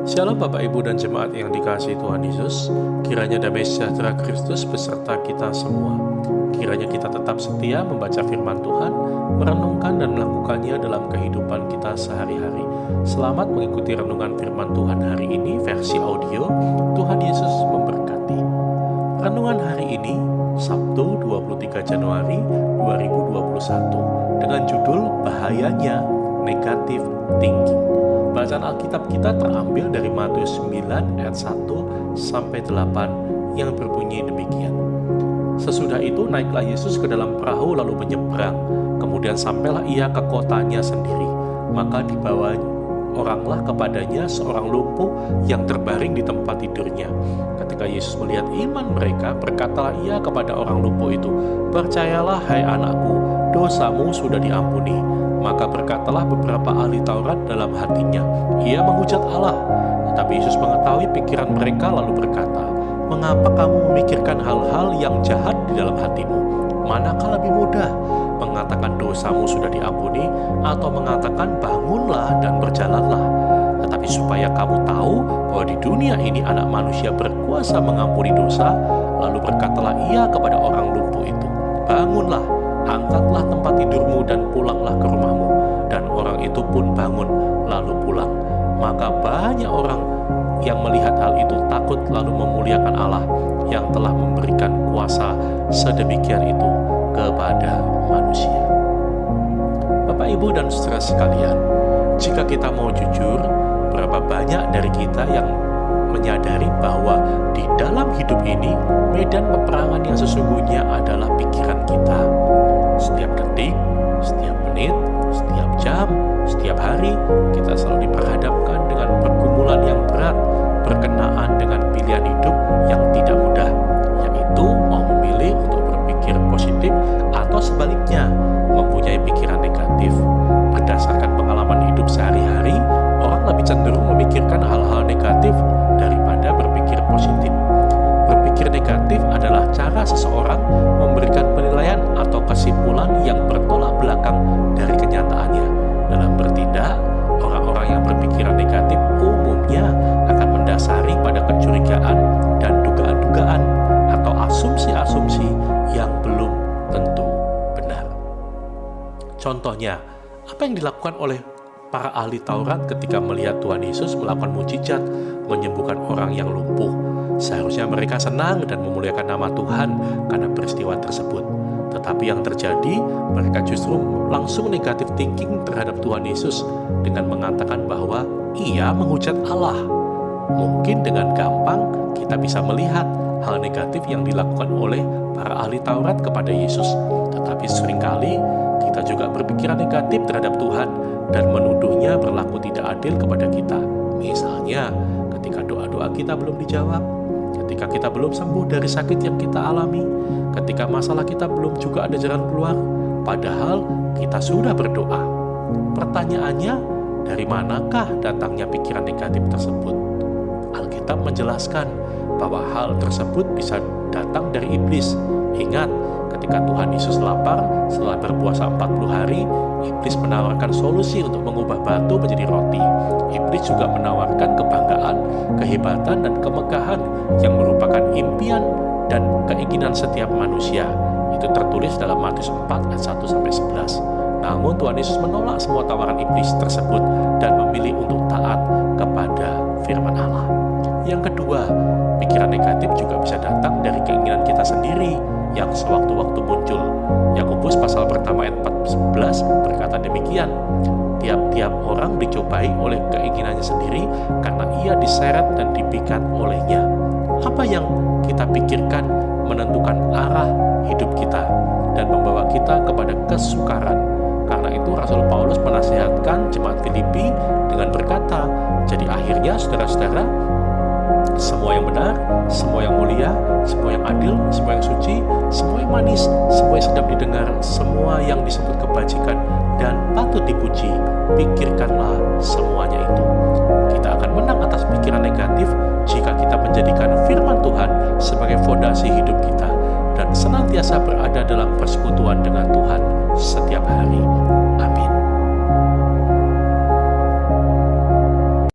Shalom Bapak Ibu dan jemaat yang dikasihi Tuhan Yesus. Kiranya damai sejahtera Kristus beserta kita semua. Kiranya kita tetap setia membaca firman Tuhan, merenungkan dan melakukannya dalam kehidupan kita sehari-hari. Selamat mengikuti renungan firman Tuhan hari ini versi audio. Tuhan Yesus memberkati. Renungan hari ini Sabtu 23 Januari 2021 dengan judul Bahayanya Negative Thinking. Bacaan Alkitab kita terambil dari Matius 9 ayat 1 sampai 8 yang berbunyi demikian. Sesudah itu naiklah Yesus ke dalam perahu lalu menyeberang. Kemudian sampailah ia ke kotanya sendiri. Maka dibawa oranglah kepadanya seorang lumpuh yang terbaring di tempat tidurnya. Ketika Yesus melihat iman mereka, berkatalah ia kepada orang lumpuh itu, "Percayalah hai anakku, dosamu sudah diampuni." Maka berkatalah beberapa ahli Taurat dalam hatinya, "Ia menghujat Allah." Tetapi Yesus mengetahui pikiran mereka lalu berkata, "Mengapa kamu memikirkan hal-hal yang jahat di dalam hatimu? Manakah lebih mudah, mengatakan dosamu sudah diampuni, atau mengatakan bangunlah dan berjalanlah? Tetapi supaya kamu tahu bahwa di dunia ini anak manusia berkuasa mengampuni dosa." Lalu berkatalah ia kepada orang lumpuh itu, "Bangunlah, angkatlah tempat tidurmu dan pulanglah ke rumahmu." Dan orang itu pun bangun lalu pulang. Maka banyak orang yang melihat hal itu takut lalu memuliakan Allah yang telah memberikan kuasa sedemikian itu kepada manusia. Bapak, Ibu, dan saudara sekalian, jika kita mau jujur, berapa banyak dari kita yang menyadari bahwa di dalam hidup ini medan peperangan yang sesungguhnya adalah pikiran kita. Setiap detik, setiap menit, setiap jam, setiap hari kita selalu diperhadapkan dengan pergumulan yang berat berkenaan dengan pilihan hidup yang tidak mudah, yaitu mau memilih untuk berpikir positif atau sebaliknya mempunyai pikiran negatif. Berdasarkan pengalaman hidup sehari-hari, orang lebih cenderung memikirkan hal-hal negatif daripada berpikir positif. Berpikir negatif adalah cara seseorang memberikan penilaian atau kesimpulan yang bertolak belakang dari kenyataannya. Dalam bertindak, orang-orang yang berpikiran negatif umumnya akan mendasari pada kecurigaan dan dugaan-dugaan atau asumsi-asumsi yang belum tentu benar. Contohnya, apa yang dilakukan oleh para ahli Taurat ketika melihat Tuhan Yesus melakukan mukjizat menyembuhkan orang yang lumpuh? Seharusnya mereka senang dan memuliakan nama Tuhan karena peristiwa tersebut. Tetapi yang terjadi, mereka justru langsung negatif thinking terhadap Tuhan Yesus dengan mengatakan bahwa ia menghujat Allah. Mungkin dengan gampang kita bisa melihat hal negatif yang dilakukan oleh para ahli Taurat kepada Yesus. Tetapi seringkali kita juga berpikiran negatif terhadap Tuhan dan menuduhnya berlaku tidak adil kepada kita. Misalnya, ketika doa-doa kita belum dijawab, ketika kita belum sembuh dari sakit yang kita alami, ketika masalah kita belum juga ada jalan keluar, padahal kita sudah berdoa. Pertanyaannya, dari manakah datangnya pikiran negatif tersebut? Alkitab menjelaskan bahwa hal tersebut bisa datang dari iblis. Ingat, ketika Tuhan Yesus lapar setelah berpuasa 40 hari, iblis menawarkan solusi untuk mengubah batu menjadi roti. Iblis juga menawarkan kebanggaan, kehebatan, dan kemegahan yang merupakan impian dan keinginan setiap manusia. Itu tertulis dalam Matius 4 ayat 1-11. Namun Tuhan Yesus menolak semua tawaran iblis tersebut dan memilih untuk taat kepada firman Allah. Yang kedua, pikiran negatif juga bisa datang dari keinginan kita sendiri yang sewaktu-waktu muncul. Yakobus pasal pertama ayat 11 berkata demikian, "Tiap-tiap orang dicobai oleh keinginannya sendiri karena ia diseret dan dipikat olehnya." Apa yang kita pikirkan menentukan arah hidup kita dan membawa kita kepada kesukaran. Karena itu Rasul Paulus menasihatkan jemaat Filipi dengan berkata, "Jadi akhirnya saudara-saudara, semua yang benar, semua yang mulia, semua yang adil, semua yang suci, semua yang manis, semua yang sedap didengar, semua yang disebut kebajikan dan patut dipuji, pikirkanlah semuanya itu." Kita akan menang atas pikiran negatif jika kita menjadikan firman Tuhan sebagai fondasi hidup kita dan senantiasa berada dalam persekutuan dengan Tuhan setiap hari.